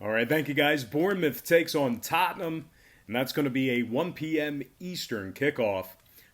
All right, thank you guys. Bournemouth takes on Tottenham, and that's going to be a 1 p.m. Eastern kickoff.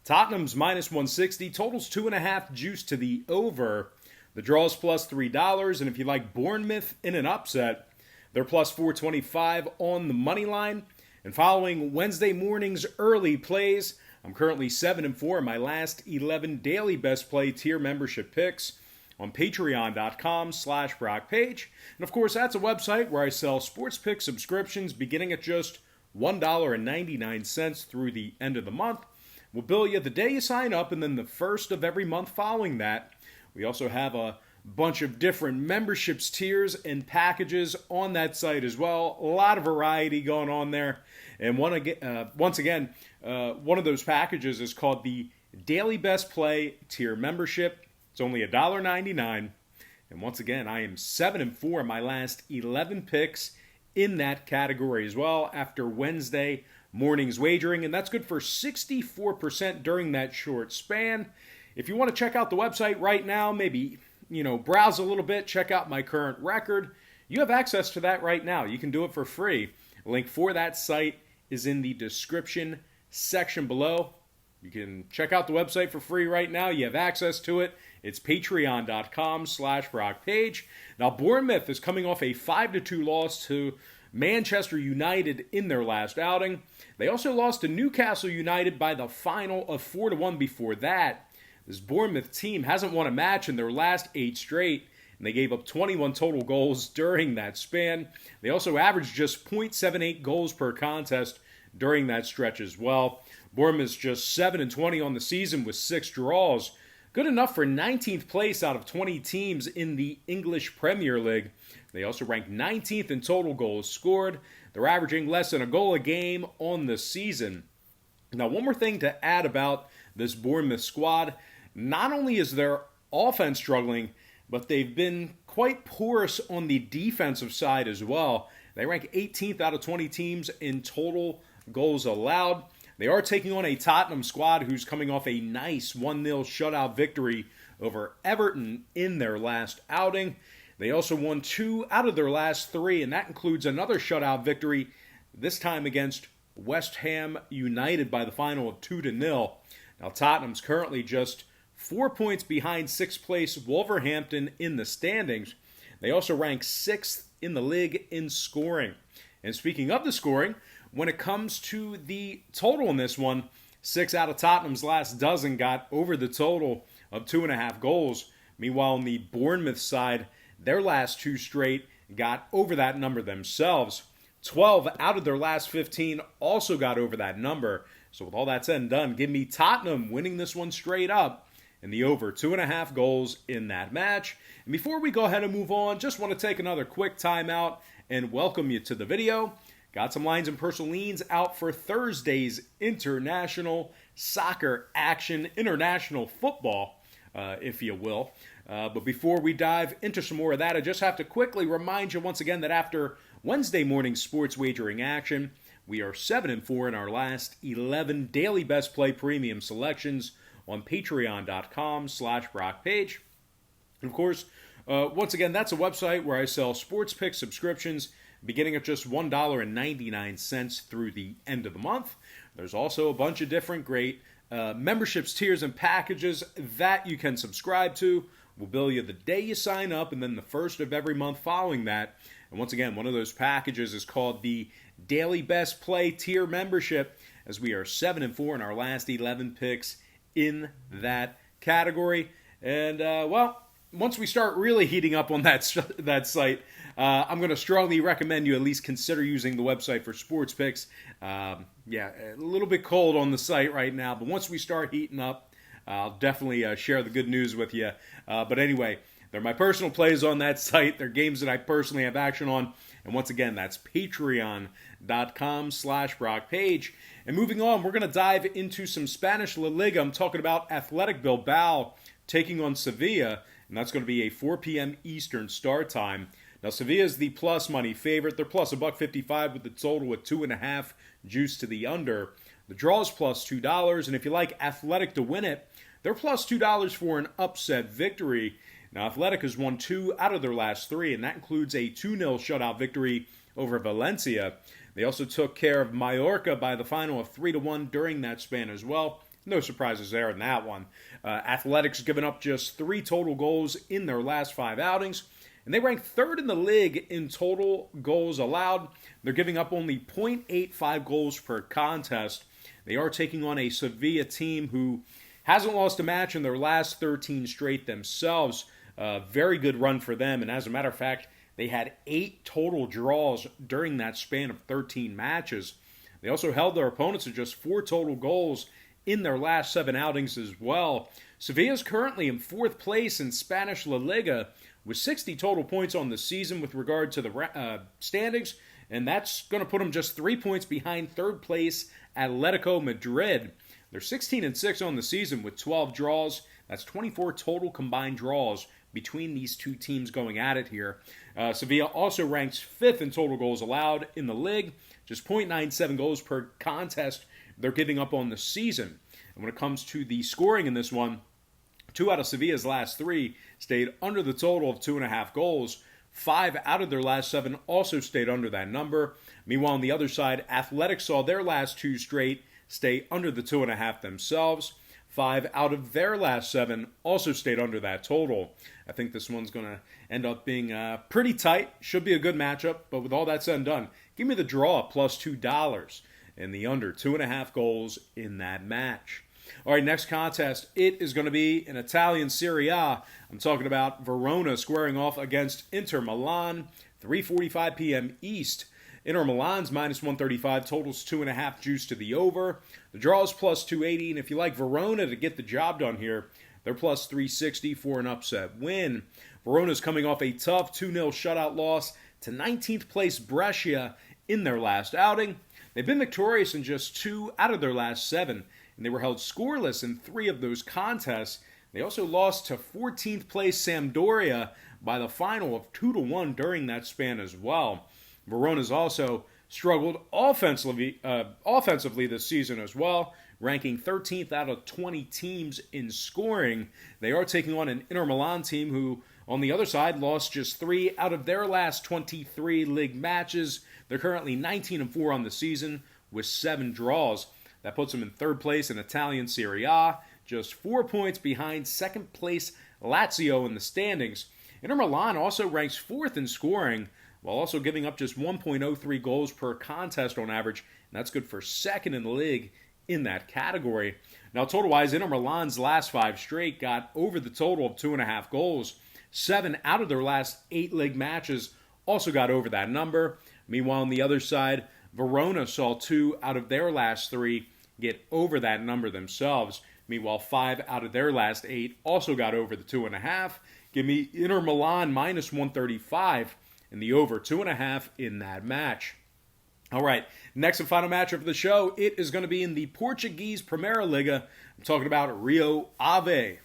Tottenham's minus 160, totals 2.5, juice to the over. The draw's plus $3, and if you like Bournemouth in an upset, they're plus 425 on the money line. And following Wednesday morning's early plays, I'm currently 7-4 in my last 11 daily best play tier membership picks on patreon.com/BrockPage. And of course, that's a website where I sell sports pick subscriptions beginning at just $1.99 through the end of the month. We'll bill you the day you sign up, and then the first of every month following that. We also have a bunch of different memberships, tiers, and packages on that site as well. A lot of variety going on there. And once again, one of those packages is called the Daily Best Play Tier Membership. It's only $1.99. And once again, I am 7-4 in my last 11 picks in that category as well after Wednesday morning's wagering. And that's good for 64% during that short span. If you want to check out the website right now, maybe, browse a little bit, check out my current record, you have access to that right now. You can do it for free. A link for that site is in the description section below. You can check out the website for free right now. You have access to it. It's patreon.com/BrockPage. Now, Bournemouth is coming off a 5-2 loss to Manchester United in their last outing. They also lost to Newcastle United by the final of 4-1 before that. This Bournemouth team hasn't won a match in their last 8 straight, and they gave up 21 total goals during that span. They also averaged just .78 goals per contest during that stretch as well. Bournemouth's just 7-20 on the season with 6 draws. Good enough for 19th place out of 20 teams in the English Premier League. They also rank 19th in total goals scored. They're averaging less than a goal a game on the season. Now, one more thing to add about this Bournemouth squad. Not only is their offense struggling, but they've been quite porous on the defensive side as well. They rank 18th out of 20 teams in total goals allowed. They are taking on a Tottenham squad who's coming off a nice 1-0 shutout victory over Everton in their last outing. They also won 2 out of their last 3, and that includes another shutout victory, this time against West Ham United by the final of 2-0. Now, Tottenham's currently just 4 points behind 6th place Wolverhampton in the standings. They also rank 6th in the league in scoring. And speaking of the scoring, when it comes to the total in this one, 6 out of Tottenham's last dozen got over the total of 2.5 goals. Meanwhile, on the Bournemouth side, their last 2 straight got over that number themselves. 12 out of their last 15 also got over that number. So with all that said and done, give me Tottenham winning this one straight up and the over 2.5 goals in that match. And before we go ahead and move on, just want to take another quick timeout and welcome you to the video. Got some lines and personal leans out for Thursday's international soccer action, international football, if you will. But before we dive into some more of that, I just have to quickly remind you once again that after Wednesday morning sports wagering action, we are 7-4 in our last 11 daily best play premium selections on patreon.com/BrockPage. And of course, once again, that's a website where I sell sports pick subscriptions beginning at just $1.99 through the end of the month. There's also a bunch of different great memberships, tiers, and packages that you can subscribe to. We'll bill you the day you sign up, and then the first of every month following that. And once again, one of those packages is called the Daily Best Play Tier Membership, as we are 7-4 in our last 11 picks in that category. And, once we start really heating up on that site, I'm going to strongly recommend you at least consider using the website for sports picks. A little bit cold on the site right now, but once we start heating up, I'll definitely share the good news with you. But anyway, they're my personal plays on that site. They're games that I personally have action on. And once again, that's patreon.com/BrockPage. And moving on, we're going to dive into some Spanish La Liga. I'm talking about Athletic Bilbao taking on Sevilla, and that's going to be a 4 p.m. Eastern start time. Now, Sevilla is the plus money favorite. They're plus $1.55 with the total with 2.5 juice to the under. The draw is plus $2, and if you like Athletic to win it, they're plus $2 for an upset victory. Now, Athletic has won 2 out of their last 3, and that includes a 2-0 shutout victory over Valencia. They also took care of Mallorca by the final of 3-1 during that span as well. No surprises there in that one. Athletics given up just 3 total goals in their last 5 outings, and they rank third in the league in total goals allowed. They're giving up only 0.85 goals per contest. They are taking on a Sevilla team who hasn't lost a match in their last 13 straight themselves. Very good run for them, and as a matter of fact, they had 8 total draws during that span of 13 matches. They also held their opponents to just 4 total goals in their last 7 outings as well. Sevilla is currently in 4th place in Spanish La Liga with 60 total points on the season with regard to the standings, and that's going to put them just 3 points behind 3rd place Atletico Madrid. They're 16-6 on the season with 12 draws. That's 24 total combined draws between these two teams going at it here. Sevilla also ranks 5th in total goals allowed in the league, just 0.97 goals per contest they're giving up on the season. And when it comes to the scoring in this one, 2 out of Sevilla's last 3 stayed under the total of 2.5 goals. 5 out of their last 7 also stayed under that number. Meanwhile, on the other side, Athletics saw their last 2 straight stay under the 2.5 themselves. 5 out of their last 7 also stayed under that total. I think this one's going to end up being pretty tight. Should be a good matchup, but with all that said and done, give me the draw plus $2 and the under 2.5 goals in that match. All right, next contest, it is going to be an Italian Serie A. I'm talking about Verona squaring off against Inter Milan, 3:45 p.m. East. Inter Milan's minus 135, totals 2.5 juice to the over. The draw is plus 280, and if you like Verona to get the job done here, they're plus 360 for an upset win. Verona's coming off a tough 2-0 shutout loss to 19th place Brescia in their last outing. They've been victorious in just 2 out of their last 7, and they were held scoreless in 3 of those contests. They also lost to 14th place Sampdoria by the final of 2-1 during that span as well. Verona's also struggled offensively this season as well, ranking 13th out of 20 teams in scoring. They are taking on an Inter Milan team who, on the other side, lost just 3 out of their last 23 league matches. They're currently 19-4 on the season with 7 draws. That puts them in 3rd place in Italian Serie A, just 4 points behind 2nd place Lazio in the standings. Inter Milan also ranks 4th in scoring, while also giving up just 1.03 goals per contest on average, and that's good for 2nd in the league in that category. Now, total-wise, Inter Milan's last 5 straight got over the total of 2.5 goals. 7 out of their last 8 league matches also got over that number. Meanwhile, on the other side, Verona saw 2 out of their last 3 get over that number themselves. Meanwhile, 5 out of their last 8 also got over the 2.5. Give me Inter Milan minus 135 and the over 2.5 in that match. All right, next and final matchup of the show, it is going to be in the Portuguese Primeira Liga. I'm talking about Rio Ave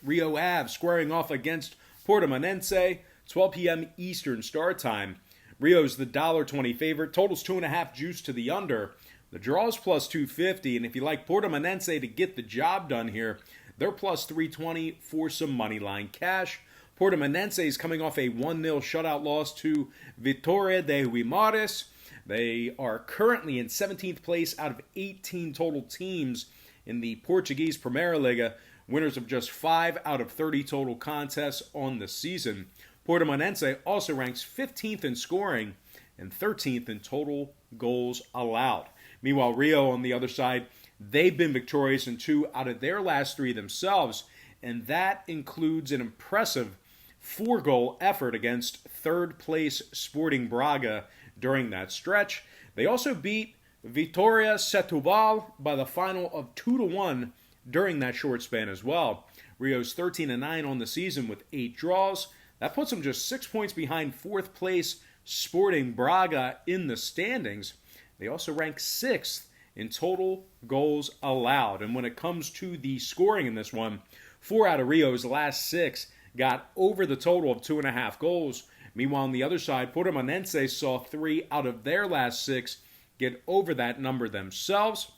squaring off against Portimonense, 12 p.m. Eastern start time. Rio's the $1.20 favorite, totals 2.5 juice to the under. The draw is plus 250, and if you like Portimonense to get the job done here, they're plus 320 for some money line cash. Portimonense is coming off a 1-0 shutout loss to Vitória de Guimarães. They are currently in 17th place out of 18 total teams in the Portuguese Primeira Liga, winners of just 5 out of 30 total contests on the season. Portimonense also ranks 15th in scoring and 13th in total goals allowed. Meanwhile, Rio, on the other side, they've been victorious in 2 out of their last 3 themselves, and that includes an impressive 4-goal effort against 3rd place Sporting Braga during that stretch. They also beat Vitória Setúbal by the final of 2-1 during that short span as well. Rio's 13-9 on the season with 8 draws. That puts them just 6 points behind 4th place Sporting Braga in the standings. They also rank 6th in total goals allowed. And when it comes to the scoring in this one, 4 out of Rio's last 6 got over the total of 2.5 goals. Meanwhile, on the other side, Portimonense saw 3 out of their last 6 get over that number themselves,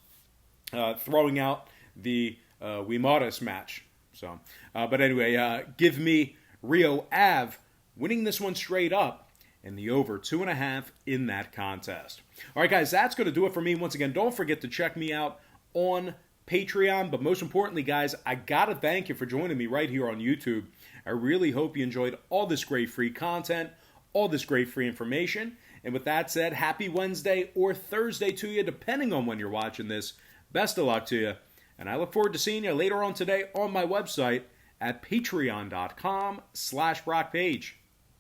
throwing out the Guimarães match. But anyway, give me Rio Ave winning this one straight up and the over 2.5 in that contest. All right, guys, that's going to do it for me. Once again, don't forget to check me out on Patreon. But most importantly, guys, I got to thank you for joining me right here on YouTube. I really hope you enjoyed all this great free content, all this great free information. And with that said, happy Wednesday or Thursday to you, depending on when you're watching this. Best of luck to you. And I look forward to seeing you later on today on my website at patreon.com/BrockPage.